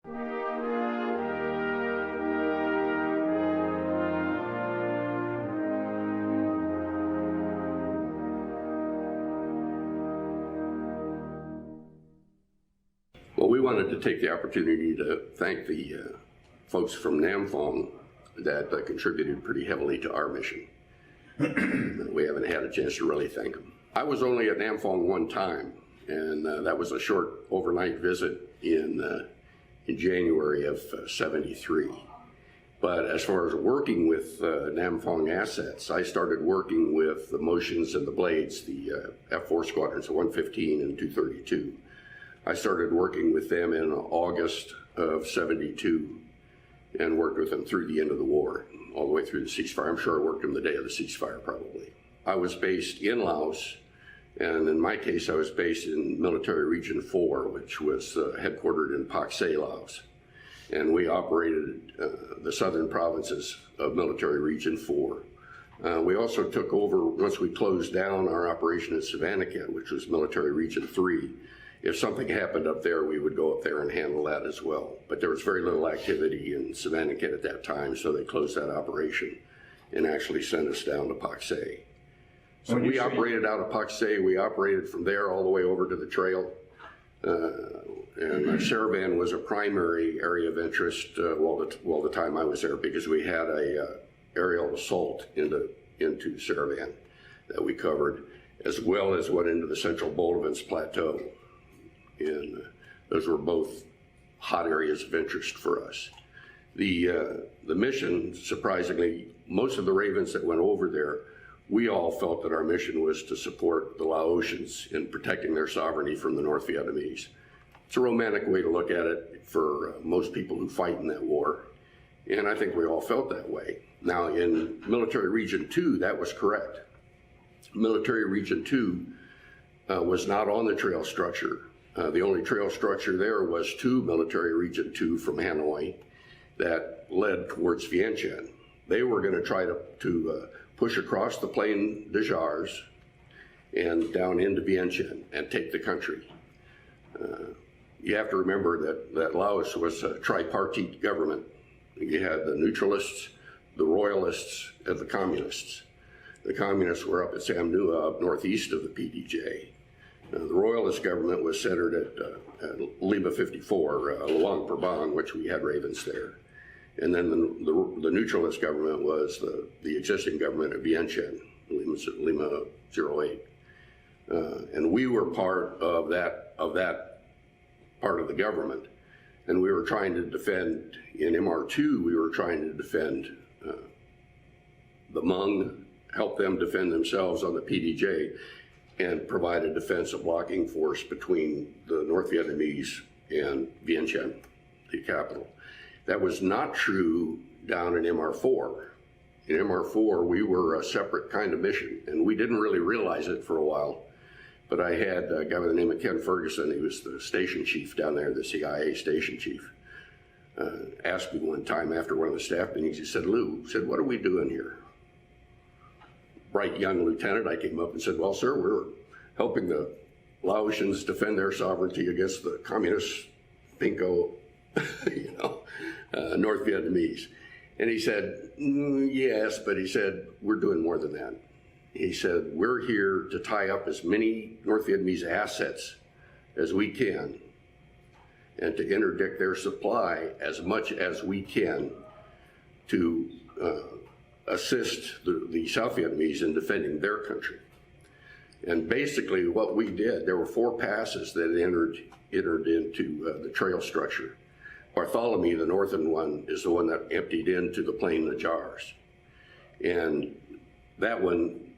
Well, we wanted to take the opportunity to thank the folks from Namfong that contributed pretty heavily to our mission. We haven't had a chance to really thank them. I was only at Namfong one time, and that was a short overnight visit in January of '73. But as far as working with Namfong assets, I started working with the Motions and the Blades, the F-4 squadrons, the 115 and 232. I started working with them in August of '72 and worked with them through the end of the war, all the way through the ceasefire. I'm sure I worked them the day of the ceasefire, probably. I was based in Laos, and in my case, I was based in Military Region 4, which was headquartered in Pak Se, Laos. And we operated the southern provinces of Military Region 4. We also took over, once we closed down our operation at Savannakhet, which was Military Region 3, if something happened up there, we would go up there and handle that as well. But there was very little activity in Savannakhet at that time, so they closed that operation and actually sent us down to Pak Se. So we operated out of Pak Se. We operated from there all the way over to the trail. And Saravan was a primary area of interest while the time I was there, because we had a aerial assault into Saravan that we covered, as well as went into the Central Boldovans Plateau. And those were both hot areas of interest for us. The mission, surprisingly, most of the Ravens that went over there, we all felt that our mission was to support the Laotians in protecting their sovereignty from the North Vietnamese. It's a romantic way to look at it for most people who fight in that war, and I think we all felt that way. Now, in Military Region 2, that was correct. Military Region 2 was not on the trail structure. The only trail structure there was to Military Region 2 from Hanoi that led towards Vientiane. They were going to try to push across the Plain de Jars and down into Vientiane and take the country. You have to remember that Laos was a tripartite government. You had the neutralists, the royalists, and the communists. The communists were up at Sam Nua, up northeast of the PDJ. The royalist government was centered at Lima 54, Luang Prabang, which we had Ravens there. And then the neutralist government was the existing government of Vientiane, Lima 08. And we were part of that part of the government. And we were trying to defend, in MR2, we were trying to defend the Hmong, help them defend themselves on the PDJ, and provide a defensive blocking force between the North Vietnamese and Vientiane, the capital. That was not true down in MR4. In MR4, we were a separate kind of mission, and we didn't really realize it for a while. But I had a guy by the name of Ken Ferguson, he was the station chief down there, the CIA station chief, asked me one time after one of the staff meetings, he said, "Lew," said, "what are we doing here?" Bright young lieutenant, I came up and said, "Well, sir, we're helping the Laotians defend their sovereignty against the communist pinko, North Vietnamese." And he said, "Yes," but he said, "we're doing more than that." He said, "We're here to tie up as many North Vietnamese assets as we can and to interdict their supply as much as we can to assist the South Vietnamese in defending their country." And basically what we did, there were 4 passes that entered into the trail structure. Bartholomew, the northern one, is the one that emptied into the Plain of Jars. And that one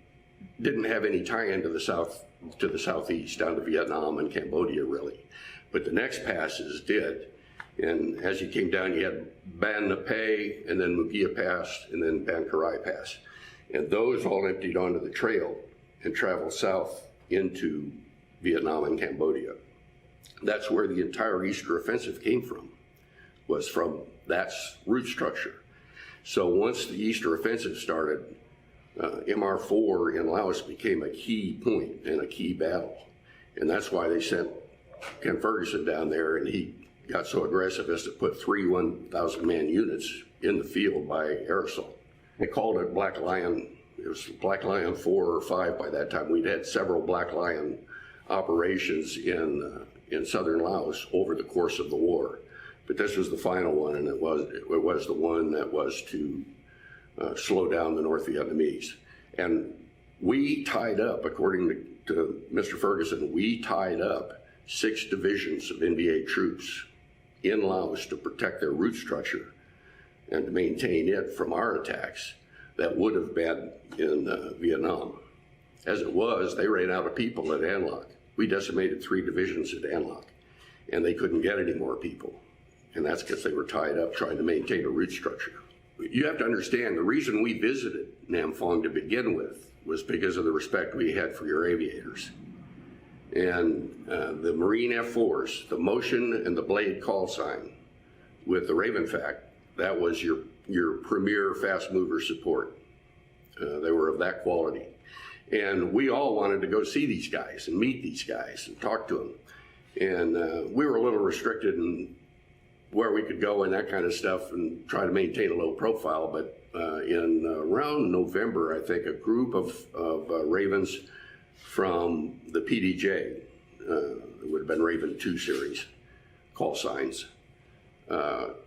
didn't have any tie-in to the southeast, down to Vietnam and Cambodia, really. But the next passes did. And as you came down, you had Ban Napay, and then Mugia Pass, and then Ban Karai Pass. And those all emptied onto the trail and traveled south into Vietnam and Cambodia. That's where the entire Easter Offensive came from, was from that route structure. So once the Easter Offensive started, MR4 in Laos became a key point and a key battle. And that's why they sent Ken Ferguson down there, and he got so aggressive as to put 3 1,000-man units in the field by aerosol. They called it Black Lion. It was Black Lion 4 or 5 by that time. We'd had several Black Lion operations in southern Laos over the course of the war. But this was the final one, and it was the one that was to slow down the North Vietnamese. And we tied up, according to Mr. Ferguson, we tied up 6 divisions of NVA troops in Laos to protect their root structure and to maintain it from our attacks that would have been in Vietnam. As it was, they ran out of people at An Loc. We decimated 3 divisions at An Loc, and they couldn't get any more people. And that's because they were tied up trying to maintain a root structure. You have to understand, the reason we visited Nam Phuong to begin with was because of the respect we had for your aviators. And the Marine F-4s, the motion and the blade call sign with the Raven Fact, that was your premier fast mover support. They were of that quality. And we all wanted to go see these guys and meet these guys and talk to them. And we were a little restricted in where we could go and that kind of stuff and try to maintain a low profile. But in around November, I think a group of Ravens from the PDJ, it would have been Raven 2 series, call signs,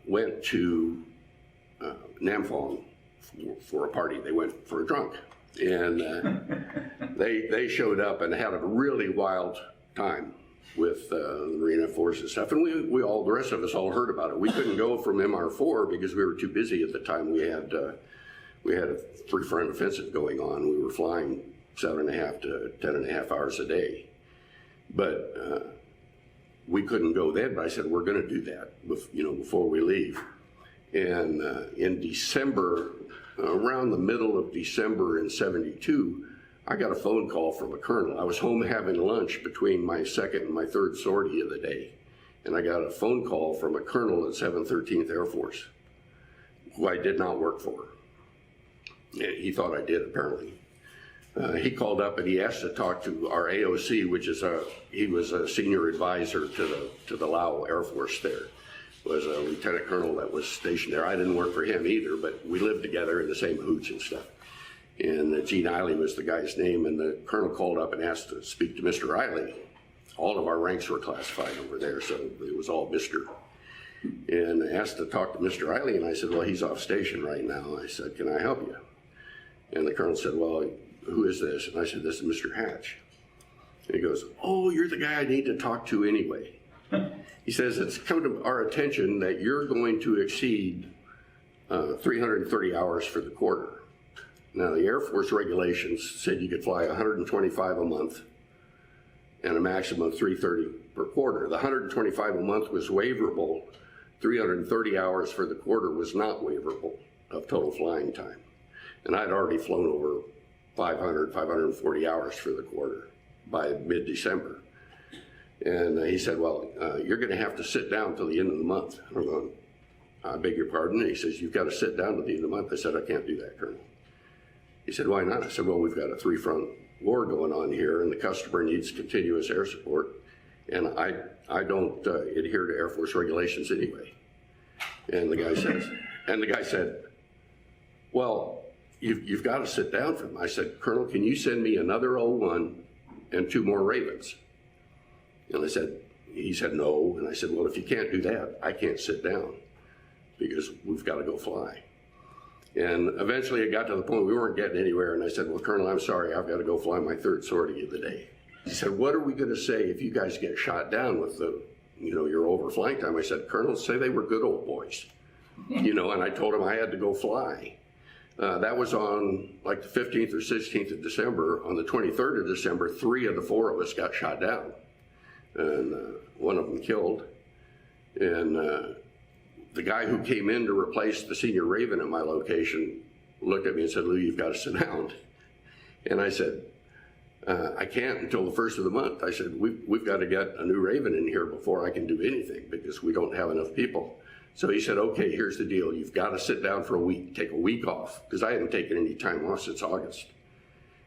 went to Nam Phuong for a party. They went for a drunk. And they showed up and had a really wild time with the Marine F-4s and stuff. And we all, the rest of us all heard about it. We couldn't go from MR4 because we were too busy at the time. We had a 3 front offensive going on. We were flying 7.5 to 10.5 hours a day. But we couldn't go then, but I said, we're gonna do that before we leave. And in December, around the middle of December in '72, I got a phone call from a colonel. I was home having lunch between my 2nd and my 3rd sortie of the day. And I got a phone call from a colonel at 713th Air Force, who I did not work for. And he thought I did, apparently. He called up and he asked to talk to our AOC, which is he was a senior advisor to the Lao Air Force there. Was a lieutenant colonel that was stationed there. I didn't work for him either, but we lived together in the same hooch and stuff. And Gene Eiley was the guy's name, and the colonel called up and asked to speak to Mr. Eiley. All of our ranks were classified over there, so it was all Mr. And asked to talk to Mr. Eiley, and I said, well, he's off station right now. I said, can I help you? And the colonel said, well, who is this? And I said, this is Mr. Hatch. And he goes, oh, you're the guy I need to talk to anyway. He says, it's come to our attention that you're going to exceed 330 hours for the quarter. Now, the Air Force regulations said you could fly 125 a month and a maximum of 330 per quarter. The 125 a month was waiverable. 330 hours for the quarter was not waiverable of total flying time. And I'd already flown over 540 hours for the quarter by mid-December. And he said, well, you're going to have to sit down till the end of the month. I'm going, I beg your pardon? And he says, you've got to sit down till the end of the month. I said, I can't do that, Colonel. He said, why not? I said, well, we've got a 3-front war going on here, and the customer needs continuous air support. And I don't adhere to Air Force regulations anyway. And the guy said, well, you've got to sit down for them. I said, Colonel, can you send me another 01 and 2 more Ravens? And he said, no. And I said, well, if you can't do that, I can't sit down because we've got to go fly. And eventually it got to the point we weren't getting anywhere. And I said, well, Colonel, I'm sorry, I've got to go fly my 3rd sortie of the day. He said, what are we going to say if you guys get shot down with your overflying time? I said, Colonel, say they were good old boys. And I told him I had to go fly. That was on like the 15th or 16th of December. On the 23rd of December, 3 of the 4 of us got shot down. And 1 of them killed. And the guy who came in to replace the senior Raven at my location looked at me and said, Lew, you've got to sit down. And I said, I can't until the 1st of the month. I said, we've got to get a new Raven in here before I can do anything because we don't have enough people. So he said, okay, here's the deal. You've got to sit down for a week, take a week off, because I hadn't taken any time off since August.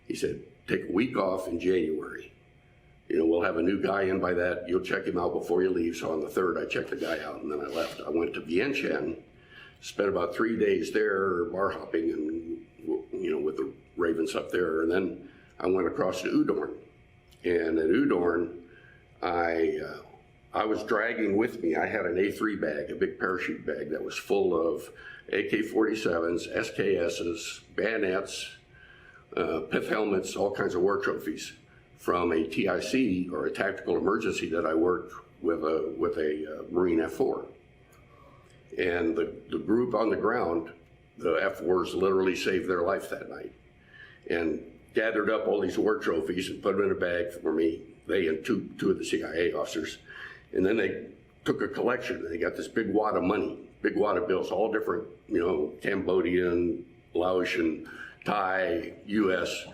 He said, take a week off in January. we'll have a new guy in by that. You'll check him out before you leave. So on the 3rd, I checked the guy out, and then I left. I went to Vientiane, spent about 3 days there bar hopping and, with the Ravens up there. And then I went across to Udorn. And at Udorn, I was dragging with me, I had an A3 bag, a big parachute bag that was full of AK-47s, SKSs, bayonets, pith helmets, all kinds of war trophies from a TIC, or a tactical emergency, that I worked with a Marine F4. And the group on the ground, the F4s literally saved their life that night, and gathered up all these war trophies and put them in a bag for me, they and two of the CIA officers. And then they took a collection. They got this big wad of money, big wad of bills, all different, Cambodian, Laotian, Thai, US.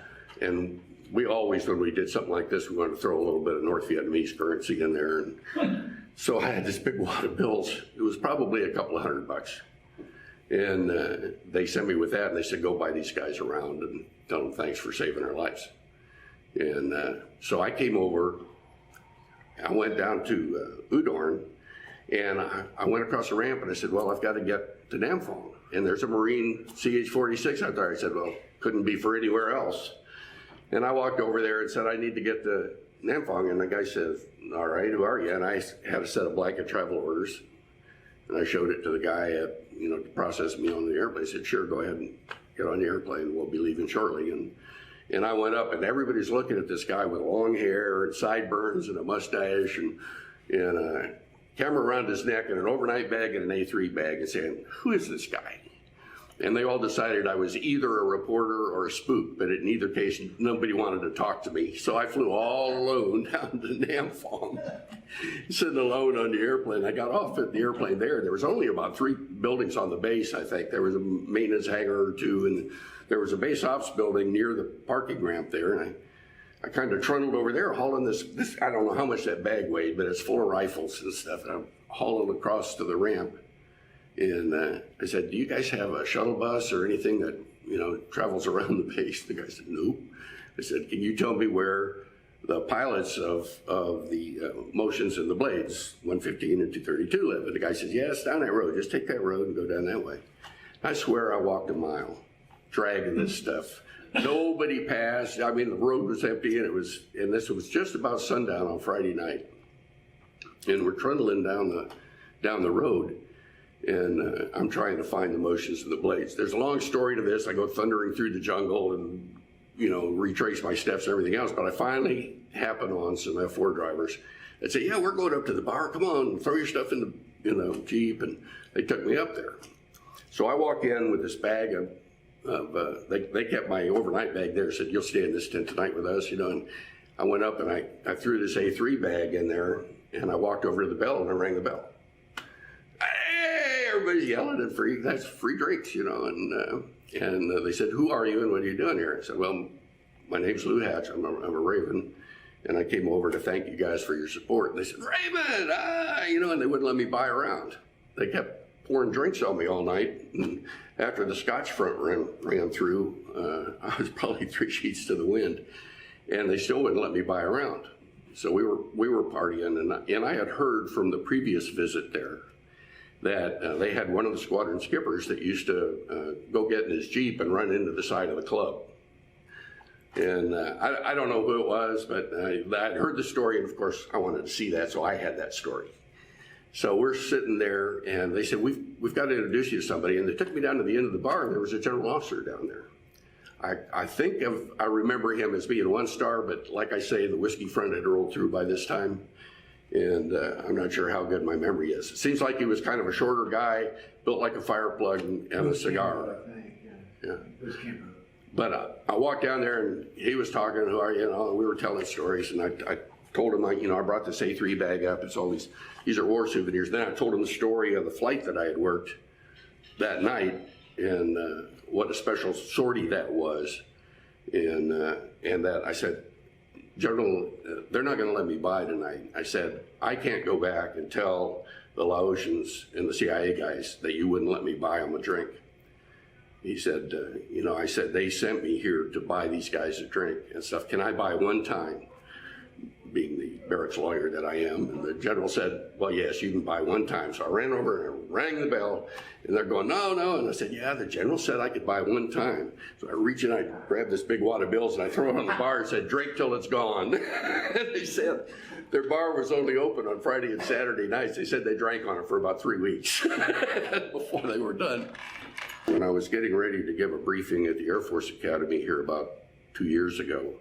And we always, when we did something like this, we wanted to throw a little bit of North Vietnamese currency in there. And so I had this big wad of bills. It was probably a couple of $100. And they sent me with that, and they said, go buy these guys around and tell them thanks for saving our lives. And so I came over. I went down to Udorn, and I went across the ramp, and I said, well, I've got to get to Nam Phuong. And there's a Marine CH-46 out there. I said, well, couldn't be for anywhere else. And I walked over there and said, I need to get to Nam Phuong. And the guy says, all right, who are you? And I had a set of blanket travel orders. And I showed it to the guy, to process me on the airplane. He said, sure, go ahead and get on the airplane. We'll be leaving shortly. And I went up, and everybody's looking at this guy with long hair and sideburns and a mustache and a camera around his neck and an overnight bag and an A3 bag, and saying, who is this guy? And they all decided I was either a reporter or a spook, but in either case, nobody wanted to talk to me. So I flew all alone down to Nam Phuong, sitting alone on the airplane. I got off at the airplane there. There was only about 3 buildings on the base, I think. There was a maintenance hangar or 2, and there was a base ops building near the parking ramp there. And I kind of trundled over there hauling this, I don't know how much that bag weighed, but it's full of rifles and stuff. And I'm hauling across to the ramp. And I said, do you guys have a shuttle bus or anything that, travels around the base? The guy said, no. I said, can you tell me where the pilots of the Motions and the Blades, 115 and 232, live? And the guy says, yeah, it's down that road. Just take that road and go down that way. I swear I walked a mile dragging this stuff. Nobody passed. I mean, the road was empty, and this was just about sundown on Friday night. And we're trundling down the road. And I'm trying to find the Motions and the Blades. There's a long story to this. I go thundering through the jungle and, retrace my steps and everything else. But I finally happen on some F4 drivers that say, yeah, we're going up to the bar. Come on, throw your stuff in the Jeep. And they took me up there. So I walk in with this bag they kept my overnight bag there, said, you'll stay in this tent tonight with us, And I went up and I threw this A3 bag in there, and I walked over to the bell and I rang the bell. Everybody's yelling at that's free drinks, and they said, who are you and what are you doing here? I said, well, my name's Lew Hatch, I'm a Raven, and I came over to thank you guys for your support. And they said, Raven, and they wouldn't let me buy around. They kept pouring drinks on me all night, and after the Scotch front ran through, I was probably 3 sheets to the wind, and they still wouldn't let me buy around. So we were partying, and I had heard from the previous visit there that they had one of the squadron skippers that used to go get in his Jeep and run into the side of the club. And I don't know who it was, but I heard the story, and of course I wanted to see that, so I had that story. So we're sitting there, and they said, we've got to introduce you to somebody, and they took me down to the end of the bar, and there was a general officer down there. I remember him as being 1-star, but like I say, the whiskey front had rolled through by this time. And I'm not sure how good my memory is. It seems like he was kind of a shorter guy, built like a fire plug and a cigar. I think, yeah. But I walked down there and he was talking, who are you? And we were telling stories, and I told him, I brought this A3 bag up. It's all these are war souvenirs. Then I told him the story of the flight that I had worked that night, and what a special sortie that was, and that I said, General, they're not going to let me buy tonight. I said, I can't go back and tell the Laotians and the CIA guys that you wouldn't let me buy them a drink. He said, I said, they sent me here to buy these guys a drink and stuff. Can I buy one time? being the barracks lawyer that I am. And the general said, well, yes, you can buy one time. So I ran over and I rang the bell, and they're going, no, no. And I said, yeah, the general said I could buy one time. So I reach in, I grab this big wad of bills, and I throw it on the bar and said, drink till it's gone. And they said their bar was only open on Friday and Saturday nights. They said they drank on it for about 3 weeks before they were done. When I was getting ready to give a briefing at the Air Force Academy here about 2 years ago,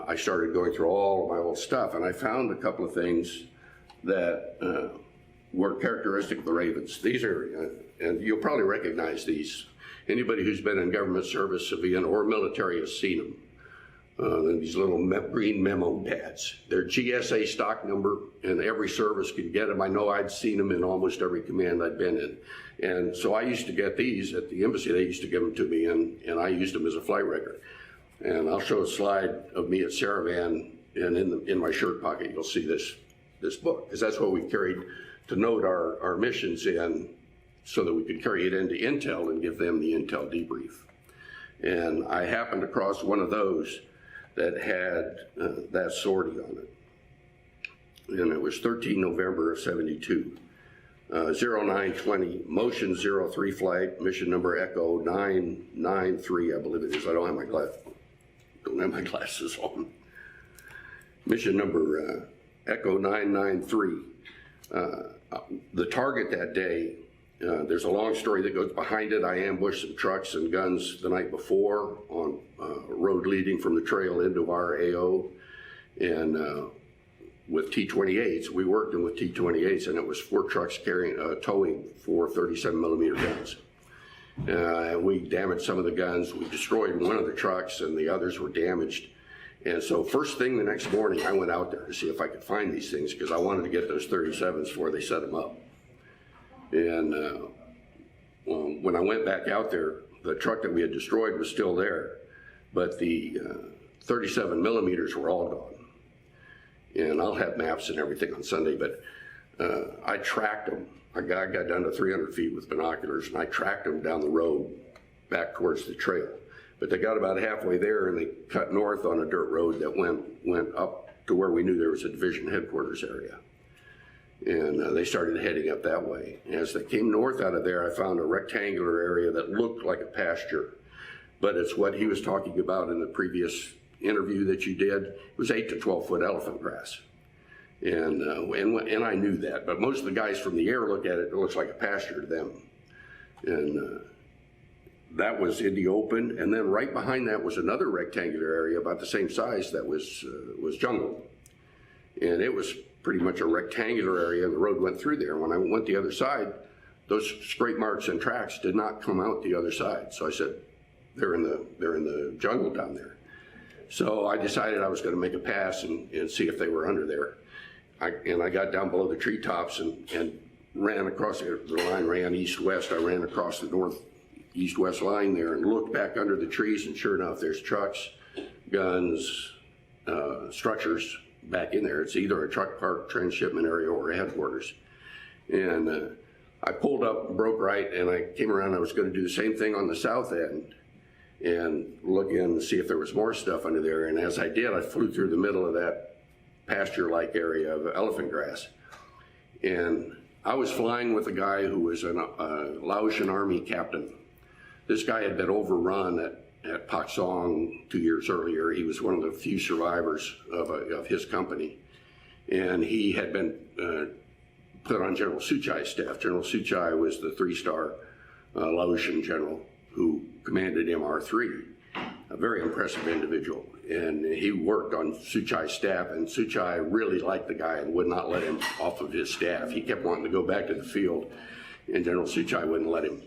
I started going through all of my old stuff, and I found a couple of things that were characteristic of the Ravens. These are, and you'll probably recognize these. Anybody who's been in government service, civilian or military, has seen them. These little green memo pads. They're GSA stock number, and every service can get them. I know I'd seen them in almost every command I'd been in. And so I used to get these at the embassy. They used to give them to me, and I used them as a flight record. And I'll show a slide of me at Saravan, and in my shirt pocket you'll see this book, because that's what we carried to note our missions in, so that we could carry it into intel and give them the intel debrief. And I happened across one of those that had that sortie on it. And it was 13 November of 72. 0920, motion 03 flight, mission number Echo 993, I believe it is. I don't have my glasses on. Mission number Echo 993. The target that day, there's a long story that goes behind it. I ambushed some trucks and guns the night before on a road leading from the trail into our AO, and with T-28s. We worked them with T-28s, and it was 4 trucks carrying, towing 4 37 millimeter guns. And we damaged some of the guns. We destroyed one of the trucks, and the others were damaged. And so first thing the next morning, I went out there to see if I could find these things, because I wanted to get those 37s before they set them up. And when I went back out there, the truck that we had destroyed was still there, but the 37 millimeters were all gone. And I'll have maps and everything on Sunday, but I tracked them. I got down to 300 feet with binoculars, and I tracked them down the road back towards the trail. But they got about halfway there, and they cut north on a dirt road that went up to where we knew there was a division headquarters area. And they started heading up that way. As they came north out of there, I found a rectangular area that looked like a pasture, but it's what he was talking about in the previous interview that you did. It was 8 to 12 foot elephant grass. And I knew that, but most of the guys from the air look at it, it looks like a pasture to them. And that was in the open, and then right behind that was another rectangular area about the same size that was jungle. And it was pretty much a rectangular area, and the road went through there. When I went the other side, those scrape marks and tracks did not come out the other side. So I said, they're in the jungle down there. So I decided I was going to make a pass and see if they were under there. I got down below the treetops and ran across the line, ran east-west. I ran across the north-east-west line there and looked back under the trees, and sure enough, there's trucks, guns, structures back in there. It's either a truck park, transshipment area, or a headquarters. And I pulled up, broke right, and I came around. I was going to do the same thing on the south end and look in and see if there was more stuff under there. And as I did, I flew through the middle of that pasture-like area of elephant grass. And I was flying with a guy who was a Laotian army captain. This guy had been overrun at Pak Song 2 years earlier. He was one of the few survivors of his company. And he had been put on General Suchai's staff. General Suchai was the 3-star Laotian general who commanded MR3, a very impressive individual. And he worked on Suchai's staff, and Suchai really liked the guy and would not let him off of his staff. He kept wanting to go back to the field, and General Suchai wouldn't let him.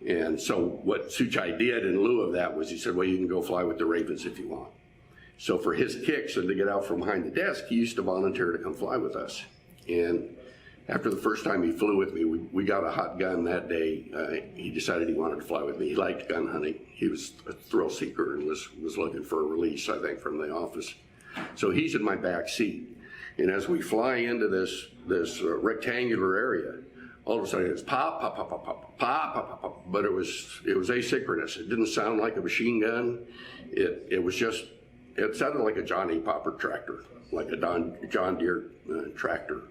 And so what Suchai did in lieu of that was he said, well, you can go fly with the Ravens if you want. So for his kicks and to get out from behind the desk, he used to volunteer to come fly with us. And after the first time he flew with me, we got a hot gun that day. He decided he wanted to fly with me. He liked gun hunting. He was a thrill seeker and was looking for a release, I think, from the office. So he's in my back seat. And as we fly into this rectangular area, all of a sudden it's pop, pop, pop, pop, pop, pop, pop, pop, but it was asynchronous. It didn't sound like a machine gun. It sounded like a Johnny Popper tractor. like a John Deere tractor,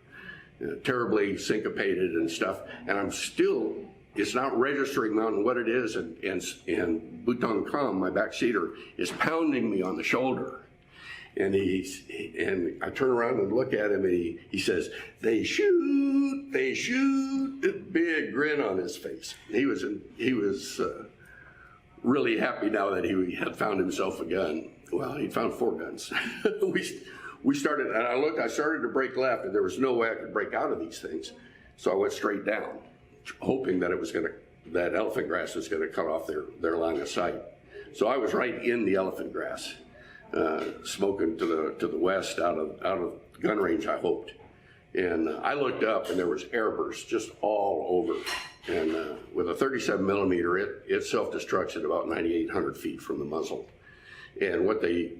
terribly syncopated and stuff. And I'm still, it's not registering on what it is. And Butong Kam, my backseater, is pounding me on the shoulder. And I turn around and look at him, and he says, they shoot, a big grin on his face. He was really happy now that he had found himself a gun. Well, he found 4 guns. we started, and I started to break left, and there was no way I could break out of these things. So I went straight down, hoping that that elephant grass was gonna cut off their line of sight. So I was right in the elephant grass, smoking to the west out of gun range, I hoped. And I looked up, and there was airbursts just all over. And with a 37 millimeter, it self-destructs at about 9,800 feet from the muzzle. And what they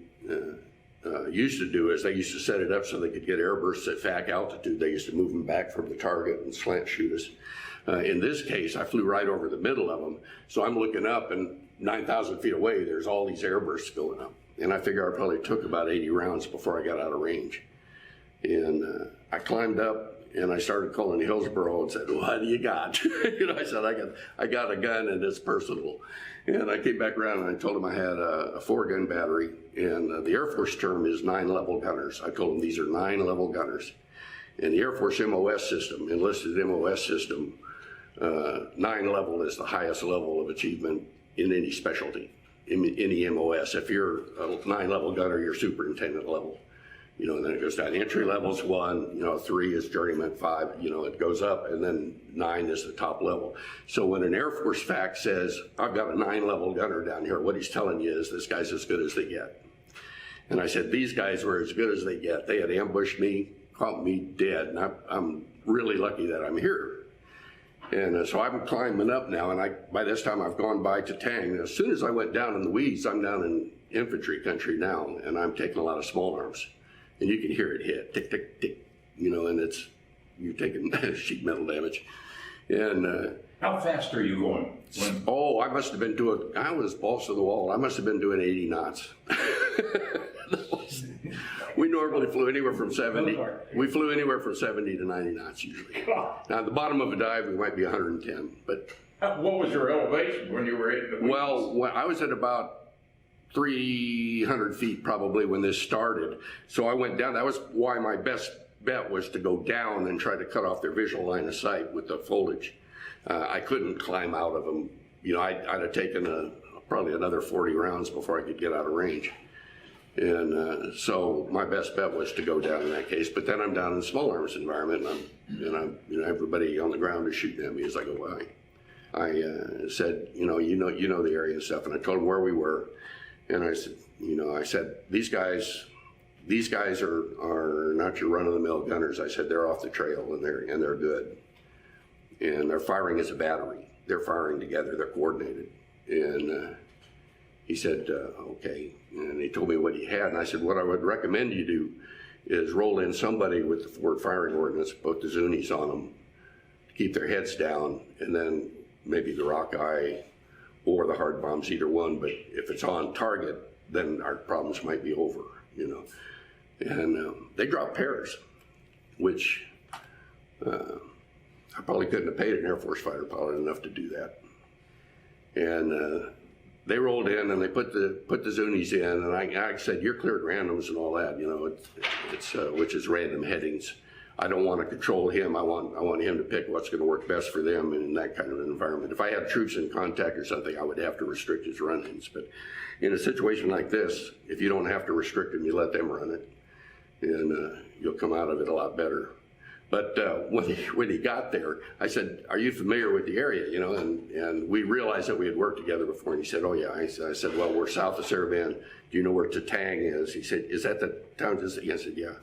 used to do is they used to set it up so they could get airbursts at vac altitude. They used to move them back from the target and slant shoot us. In this case, I flew right over the middle of them. So I'm looking up, and 9,000 feet away, there's all these airbursts going up. And I figure I probably took about 80 rounds before I got out of range. And I climbed up, and I started calling Hillsborough and said, "What do you got?" I said, I got a gun, and it's personal. And I came back around, and I told him I had a 4-gun battery, and the Air Force term is 9-level gunners. I told him these are 9-level gunners. And the Air Force MOS system, enlisted MOS system, 9-level is the highest level of achievement in any specialty, in any MOS. If you're a 9-level gunner, you're superintendent level. And then it goes down. Entry level's 1, 3 is journeyman, 5, it goes up, and then 9 is the top level. So when an Air Force fac says, I've got a 9-level gunner down here, what he's telling you is this guy's as good as they get. And I said, these guys were as good as they get. They had ambushed me, caught me dead, and I'm really lucky that I'm here. And so I'm climbing up now, and by this time I've gone by to Tang. And as soon as I went down in the weeds, I'm down in infantry country now, and I'm taking a lot of small arms. And you can hear it hit, tick, tick, tick, and you're taking sheet metal damage. And how fast are you going? I must have been I was balls to the wall. I must have been doing 80 knots. We normally flew anywhere from 70. We flew anywhere from 70 to 90 knots usually. Now, at the bottom of a dive, we might be 110. But what was your elevation when you were hitting the weeds? Well, I was at about 300 feet probably when this started. So I went down. That was why my best bet was to go down and try to cut off their visual line of sight with the foliage. I couldn't climb out of them. I'd have taken probably another 40 rounds before I could get out of range. And so my best bet was to go down in that case. But then I'm down in small arms environment, and everybody on the ground is shooting at me as I go by. I said, you know the area and stuff, and I told them where we were. And I said, these guys are not your run-of-the-mill gunners. I said, they're off the trail, and they're good. And they're firing as a battery. They're firing together. They're coordinated. And he said, okay. And he told me what he had. And I said, what I would recommend you do is roll in somebody with the forward firing ordnance, put the Zunis on them, keep their heads down, and then maybe the Rockeye or the hard bombs, either one. But if it's on target, then our problems might be over, And they dropped pairs, which I probably couldn't have paid an Air Force fighter pilot enough to do that. And they rolled in and they put the Zunis in, and I said, you're cleared randoms and all that, it's which is random headings. I don't want to control him. I want him to pick what's going to work best for them in that kind of an environment. If I had troops in contact or something, I would have to restrict his run-ins. But in a situation like this, if you don't have to restrict them, you let them run it, and you'll come out of it a lot better. But when he got there, I said, are you familiar with the area? And we realized that we had worked together before. And he said, oh yeah. I said, well, we're south of Saravan. Do you know where Tatang is? He said, is that the town? I said, yeah.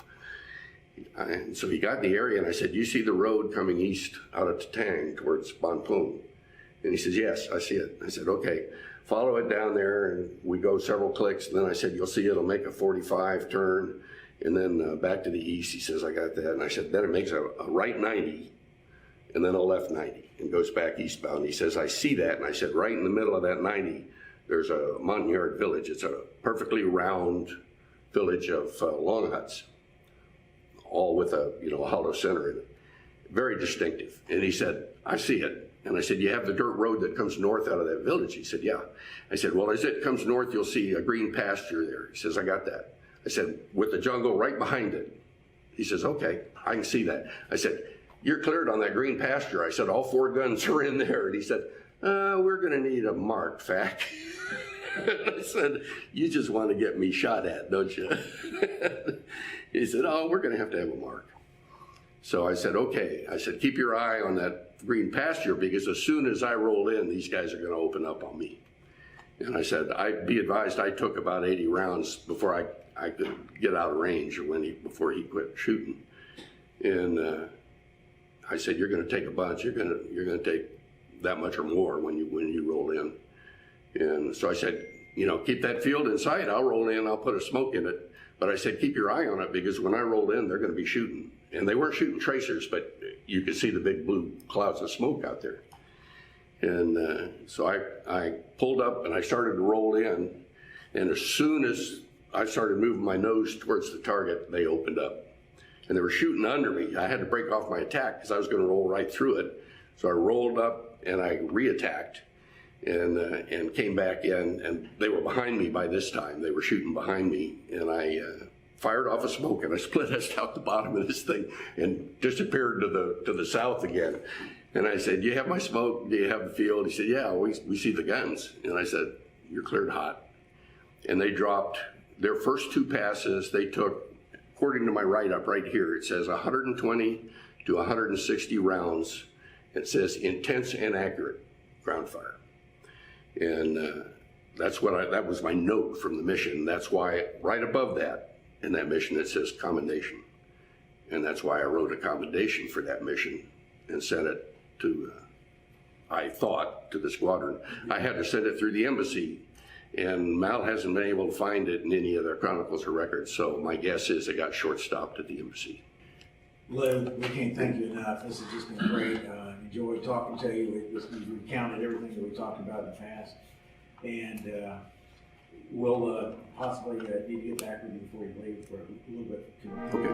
And so he got in the area, and I said, you see the road coming east out of Tatang towards Banpung? And he says, yes, I see it. I said, okay, follow it down there. And we go several clicks. And then I said, you'll see it'll make a 45 turn. And then back to the east. He says, I got that. And I said, then it makes a right 90 and then a left 90 and goes back eastbound. He says, I see that. And I said, right in the middle of that 90, there's a Montagnard village. It's a perfectly round village of long huts. all with a, you know, a hollow center in it. Very distinctive. And he said, I see it. And I said, you have the dirt road that comes north out of that village? He said, yeah. I said, well, as it comes north, you'll see a green pasture there. He says, I got that. I said, with the jungle right behind it. He says, okay, I can see that. I said, you're cleared on that green pasture. I said, all 4 guns are in there. And he said, we're gonna need a marked fact. I said, you just want to get me shot at, don't you? He said, oh, we're gonna have to have a mark. So I said, okay. I said, keep your eye on that green pasture, because as soon as I roll in, these guys are gonna open up on me. And I said, be advised, I took about 80 rounds before I could get out of range before he quit shooting. And I said, you're gonna take a bunch. You're gonna take that much or more when you roll in. And so I said, you know, keep that field in sight. I'll roll in, I'll put a smoke in it. But I said, keep your eye on it, because when I rolled in, they're gonna be shooting. And they weren't shooting tracers, but you could see the big blue clouds of smoke out there. And so I pulled up and I started to roll in. And as soon as I started moving my nose towards the target, they opened up. And they were shooting under me. I had to break off my attack because I was gonna roll right through it. So I rolled up and I re-attacked and came back in, and they were behind me by this time. They were shooting behind me, and I fired off a smoke, and I split out the bottom of this thing and disappeared to the south again. And I said, do you have my smoke? Do you have the field? He said, yeah, we see the guns. And I said, you're cleared hot. And they dropped their first 2 passes. They took, according to my write-up right here, it says 120 to 160 rounds. It says intense and accurate ground fire. And that was my note from the mission. That's why right above that, in that mission, it says commendation. And that's why I wrote a commendation for that mission and sent it to, I thought, to the squadron. I had to send it through the embassy, and Mal hasn't been able to find it in any of their chronicles or records, so my guess is it got short-stopped at the embassy. Lew, we can't thank you enough. This has just been great. Enjoyed talking to you. We recounted everything that we talked about in the past. And we'll possibly need to get back with you before you leave for a little bit. Okay.